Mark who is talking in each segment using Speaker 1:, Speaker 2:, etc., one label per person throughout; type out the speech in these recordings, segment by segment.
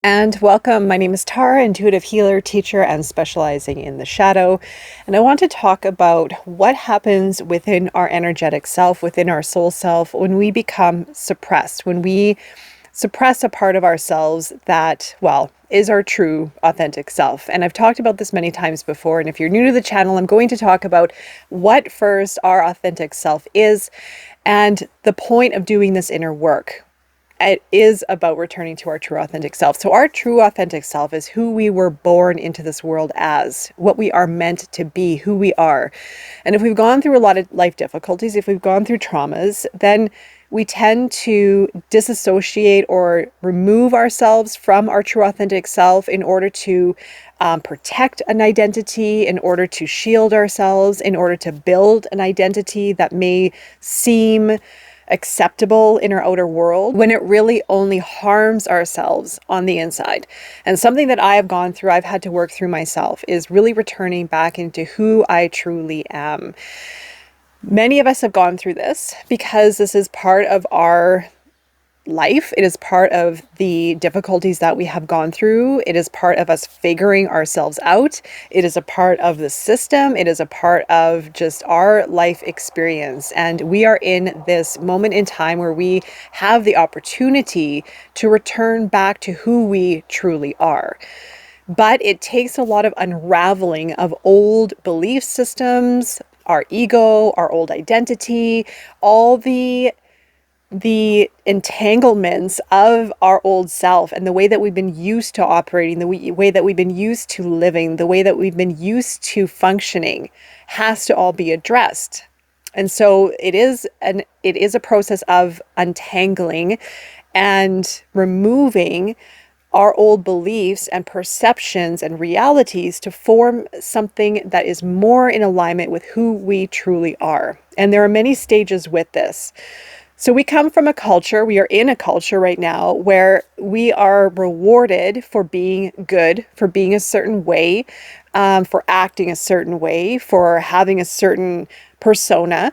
Speaker 1: And welcome. My name is Tara, intuitive healer, teacher, and specializing in the shadow. And I want to talk about what happens within our energetic self, within our soul self, when we become suppressed, when we suppress a part of ourselves that, well, is our true, authentic self. And I've talked about this many times before. And if you're new to the channel, I'm going to talk about what first our authentic self is and the point of doing this inner work. It is about returning to our true authentic self. So our true authentic self is who we were born into this world as, what we are meant to be, who we are. And if we've gone through a lot of life difficulties, if we've gone through traumas, then we tend to disassociate or remove ourselves from our true authentic self in order to protect an identity, in order to shield ourselves, in order to build an identity that may seem acceptable in our outer world, when it really only harms ourselves on the inside. And something that I have gone through, I've had to work through myself, is really returning back into who I truly am. Many of us have gone through this because this is part of our life. It is part of the difficulties that we have gone through. It is part of us figuring ourselves out. It is a part of the system. It is a part of just our life experience. And we are in this moment in time where we have the opportunity to return back to who we truly are. But it takes a lot of unraveling of old belief systems, our ego, our old identity, all the entanglements of our old self and the way that we've been used to operating, the way that we've been used to living, the way that we've been used to functioning has to all be addressed. And so it is a process of untangling and removing our old beliefs and perceptions and realities to form something that is more in alignment with who we truly are. And there are many stages with this. So we come from a culture, we are in a culture right now where we are rewarded for being good, for being a certain way, for acting a certain way, for having a certain persona.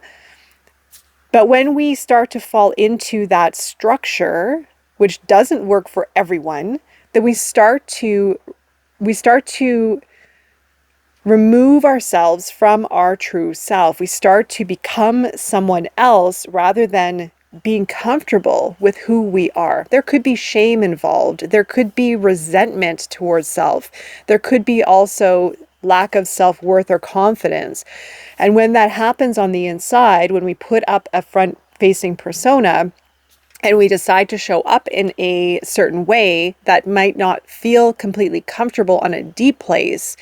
Speaker 1: But when we start to fall into that structure, which doesn't work for everyone, then we start to remove ourselves from our true self. We start to become someone else rather than being comfortable with who we are. There could be shame involved. There could be resentment towards self. There could be also lack of self-worth or confidence. And when that happens on the inside, when we put up a front-facing persona, and we decide to show up in a certain way that might not feel completely comfortable on a deep place,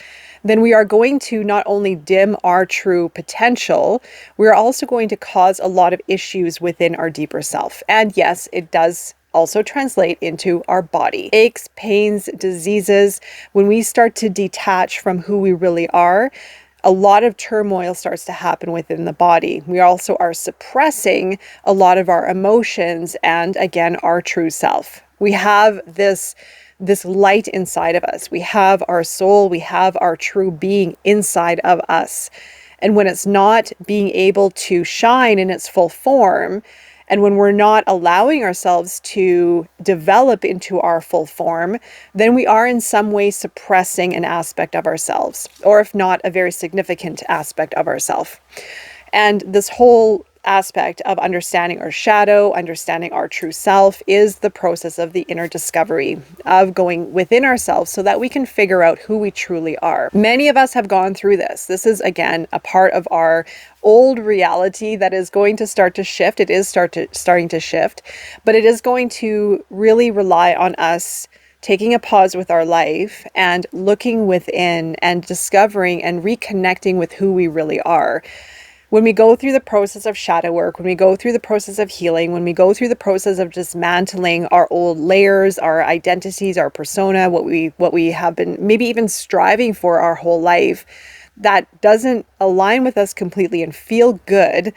Speaker 1: then we are going to not only dim our true potential, we're also going to cause a lot of issues within our deeper self. And yes, it does also translate into our body. Aches, pains, diseases. When we start to detach from who we really are, a lot of turmoil starts to happen within the body. We also are suppressing a lot of our emotions and, again, our true self. We have this light inside of us. We have our soul. We have our true being inside of us. And when it's not being able to shine in its full form, and when we're not allowing ourselves to develop into our full form, then we are in some way suppressing an aspect of ourselves, or if not, a very significant aspect of ourselves. And this whole aspect of understanding our shadow, understanding our true self, is the process of the inner discovery, of going within ourselves so that we can figure out who we truly are. Many of us have gone through this. This is, again, a part of our old reality that is going to start to shift. It is starting to shift, but it is going to really rely on us taking a pause with our life and looking within and discovering and reconnecting with who we really are. When we go through the process of shadow work, when we go through the process of healing, when we go through the process of dismantling our old layers, our identities, our persona, what we have been maybe even striving for our whole life, that doesn't align with us completely and feel good,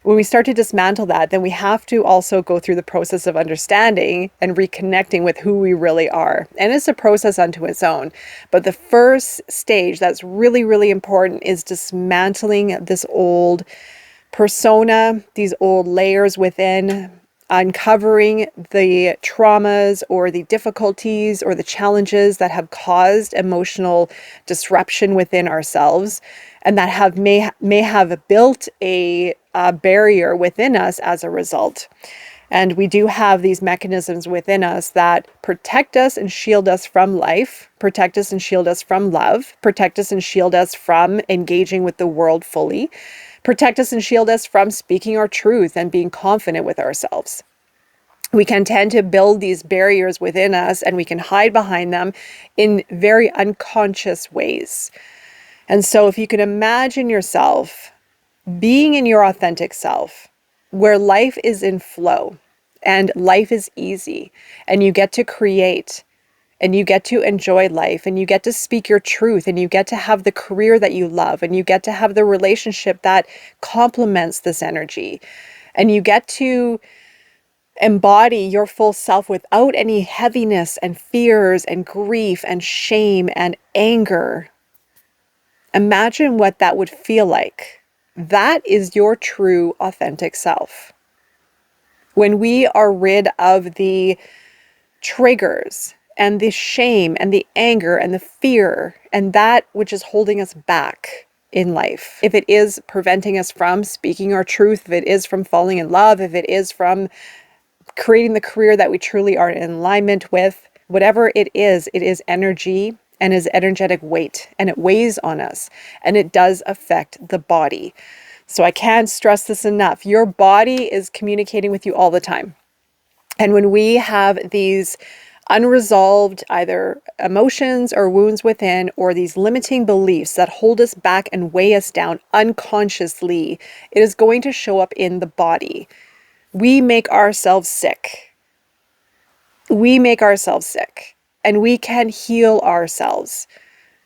Speaker 1: when we start to dismantle that, then we have to also go through the process of understanding and reconnecting with who we really are. And it's a process unto its own. But the first stage that's really, really important is dismantling this old persona, these old layers within uncovering the traumas or the difficulties or the challenges that have caused emotional disruption within ourselves, and that may have built a barrier within us as a result. And we do have these mechanisms within us that protect us and shield us from life, protect us and shield us from love, protect us and shield us from engaging with the world fully, protect us and shield us from speaking our truth and being confident with ourselves. We can tend to build these barriers within us, and we can hide behind them in very unconscious ways. And so if you can imagine yourself being in your authentic self, where life is in flow and life is easy, and you get to create and you get to enjoy life, and you get to speak your truth, and you get to have the career that you love, and you get to have the relationship that complements this energy, and you get to embody your full self without any heaviness and fears and grief and shame and anger. Imagine what that would feel like. That is your true, authentic self. When we are rid of the triggers and the shame and the anger and the fear and that which is holding us back in life, if it is preventing us from speaking our truth, if it is from falling in love, if it is from creating the career that we truly are in alignment with, whatever it is energy and is energetic weight, and it weighs on us, and it does affect the body. So I can't stress this enough. Your body is communicating with you all the time. And when we have these unresolved either emotions or wounds within, or these limiting beliefs that hold us back and weigh us down unconsciously, it is going to show up in the body. We make ourselves sick. We make ourselves sick, and we can heal ourselves,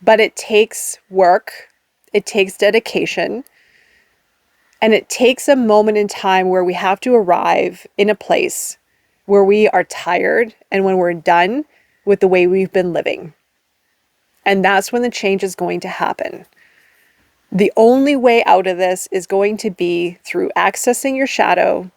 Speaker 1: but it takes work, it takes dedication, and it takes a moment in time where we have to arrive in a place where we are tired and when we're done with the way we've been living. And that's when the change is going to happen. The only way out of this is going to be through accessing your shadow,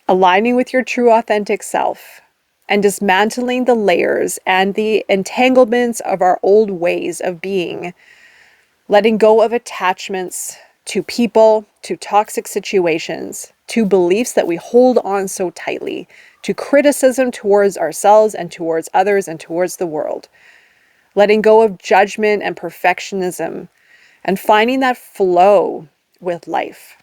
Speaker 1: aligning with your true authentic self, and dismantling the layers and the entanglements of our old ways of being, letting go of attachments to people, to toxic situations, to beliefs that we hold on so tightly, to criticism towards ourselves and towards others and towards the world, letting go of judgment and perfectionism, and finding that flow with life.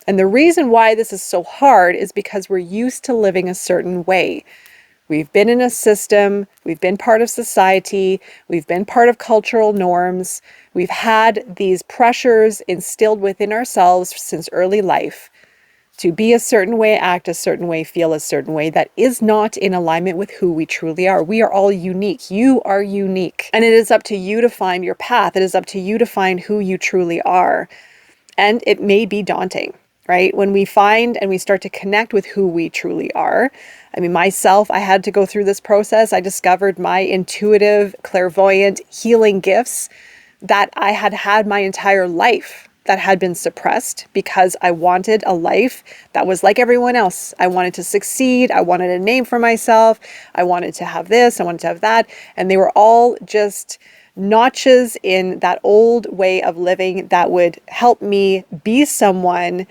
Speaker 1: And the reason why this is so hard is because we're used to living a certain way. We've been in a system, we've been part of society, we've been part of cultural norms, we've had these pressures instilled within ourselves since early life to be a certain way, act a certain way, feel a certain way that is not in alignment with who we truly are. We are all unique. You are unique. And it is up to you to find your path. It is up to you to find who you truly are. And it may be daunting, right? When we find and we start to connect with who we truly are. I mean, myself, I had to go through this process. I discovered my intuitive, clairvoyant healing gifts that I had had my entire life that had been suppressed because I wanted a life that was like everyone else. I wanted to succeed. I wanted a name for myself. I wanted to have this. I wanted to have that. And they were all just notches in that old way of living that would help me be someone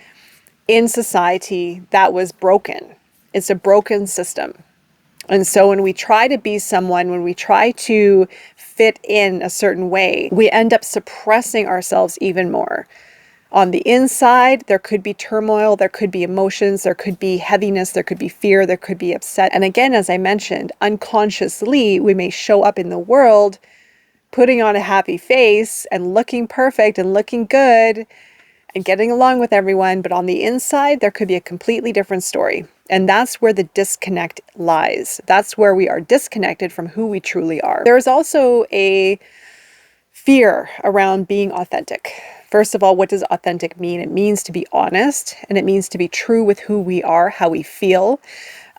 Speaker 1: in society that was broken. It's a broken system. And so when we try to be someone, when we try to fit in a certain way, we end up suppressing ourselves even more. On the inside, there could be turmoil, there could be emotions, there could be heaviness, there could be fear, there could be upset. And again, as I mentioned, unconsciously, we may show up in the world putting on a happy face and looking perfect and looking good and getting along with everyone, but on the inside, there could be a completely different story. And that's where the disconnect lies. That's where we are disconnected from who we truly are. There is also a fear around being authentic. First of all, what does authentic mean? It means to be honest, and it means to be true with who we are, how we feel,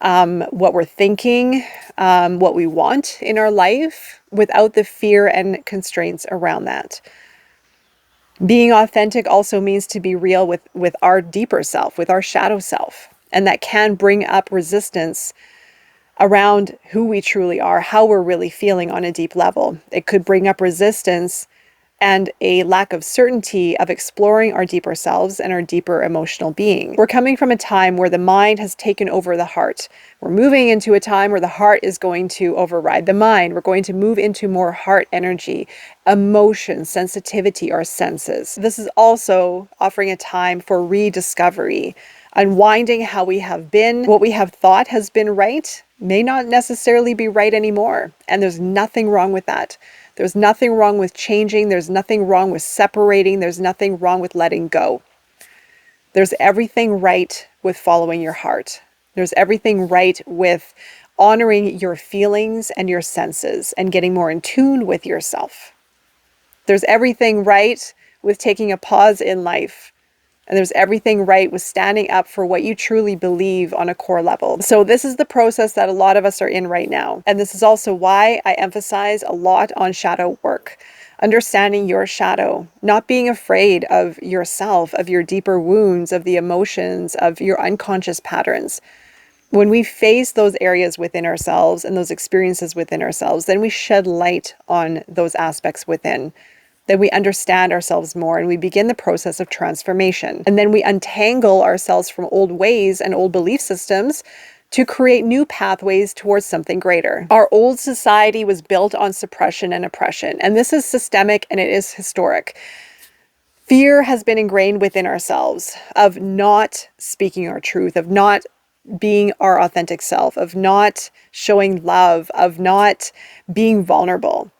Speaker 1: what we're thinking, what we want in our life, without the fear and constraints around that. Being authentic also means to be real with our deeper self, with our shadow self. and that can bring up resistance around who we truly are, how we're really feeling on a deep level. It could bring up resistance and a lack of certainty of exploring our deeper selves and our deeper emotional being. We're coming from a time where the mind has taken over the heart. We're moving into a time where the heart is going to override the mind. We're going to move into more heart energy, emotion, sensitivity, our senses. This is also offering a time for rediscovery, unwinding how we have been. What we have thought has been right may not necessarily be right anymore. And there's nothing wrong with that. There's nothing wrong with changing. There's nothing wrong with separating. There's nothing wrong with letting go. There's everything right with following your heart. There's everything right with honoring your feelings and your senses and getting more in tune with yourself. There's everything right with taking a pause in life. And there's everything right with standing up for what you truly believe on a core level. So this is the process that a lot of us are in right now. And this is also why I emphasize a lot on shadow work. Understanding your shadow, not being afraid of yourself, of your deeper wounds, of the emotions, of your unconscious patterns. When we face those areas within ourselves and those experiences within ourselves, then we shed light on those aspects within. Then we understand ourselves more and we begin the process of transformation. And then we untangle ourselves from old ways and old belief systems to create new pathways towards something greater. Our old society was built on suppression and oppression, and this is systemic and it is historic. Fear has been ingrained within ourselves of not speaking our truth, of not being our authentic self, of not showing love, of not being vulnerable.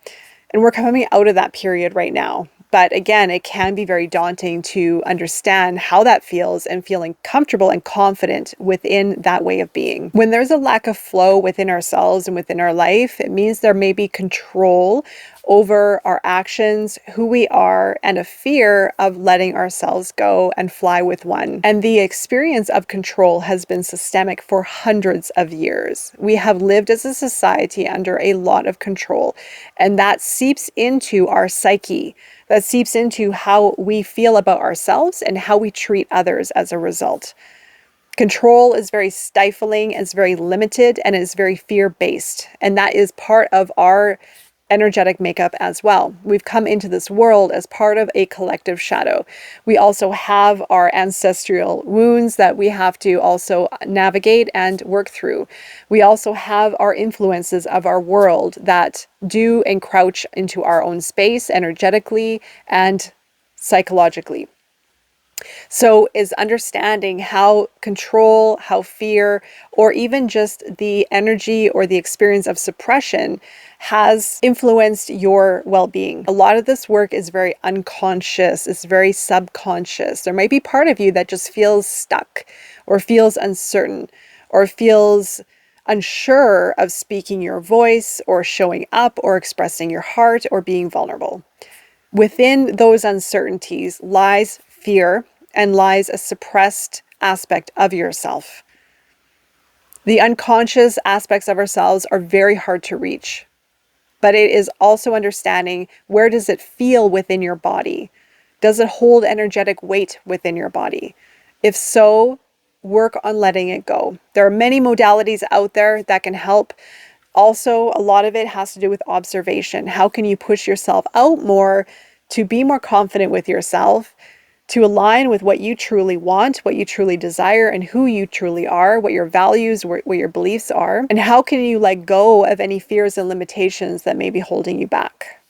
Speaker 1: And we're coming out of that period right now. But again, it can be very daunting to understand how that feels and feeling comfortable and confident within that way of being. When there's a lack of flow within ourselves and within our life, it means there may be control over our actions, who we are, and a fear of letting ourselves go and fly with one. And the experience of control has been systemic for hundreds of years. We have lived as a society under a lot of control, and that seeps into our psyche. That seeps into how we feel about ourselves and how we treat others as a result. Control is very stifling, it's very limited, and it's very fear-based. And that is part of our energetic makeup as well. We've come into this world as part of a collective shadow. We also have our ancestral wounds that we have to also navigate and work through. We also have our influences of our world that do encroach into our own space energetically and psychologically. So is understanding how control, how fear, or even just the energy or the experience of suppression has influenced your well-being. A lot of this work is very unconscious, it's very subconscious. There might be part of you that just feels stuck or feels uncertain or feels unsure of speaking your voice or showing up or expressing your heart or being vulnerable. Within those uncertainties lies fear and lies a suppressed aspect of yourself. The unconscious aspects of ourselves are very hard to reach, but it is also understanding, where does it feel within your body? Does it hold energetic weight within your body? If so, work on letting it go. There are many modalities out there that can help. Also, a lot of it has to do with observation. How can you push yourself out more to be more confident with yourself, to align with what you truly want, what you truly desire, and who you truly are, what your values, what your beliefs are, and how can you let go of any fears and limitations that may be holding you back.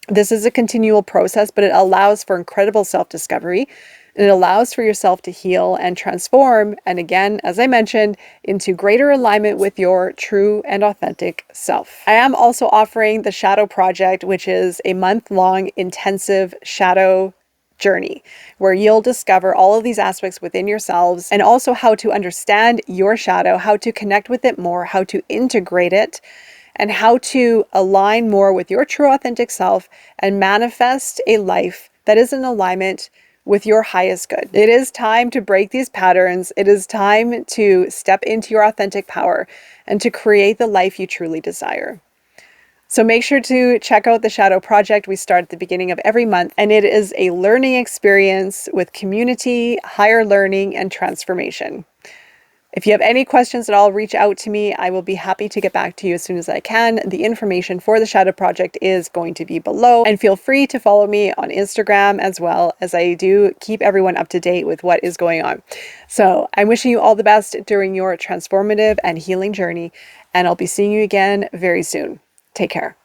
Speaker 1: This is a continual process, but it allows for incredible self-discovery, and it allows for yourself to heal and transform, and again, as I mentioned, into greater alignment with your true and authentic self. I am also offering the Shadow Project, which is a month-long intensive shadow journey where you'll discover all of these aspects within yourselves and also how to understand your shadow, how to connect with it more, how to integrate it, and how to align more with your true authentic self and manifest a life that is in alignment with your highest good. It is time to break these patterns. It is time to step into your authentic power and to create the life you truly desire. So make sure to check out the Shadow Project. We start at the beginning of every month, and it is a learning experience with community, higher learning, and transformation. If you have any questions at all, reach out to me. I will be happy to get back to you as soon as I can. The information for the Shadow Project is going to be below, and feel free to follow me on Instagram as well, as I do keep everyone up to date with what is going on. So I'm wishing you all the best during your transformative and healing journey, and I'll be seeing you again very soon. Take care.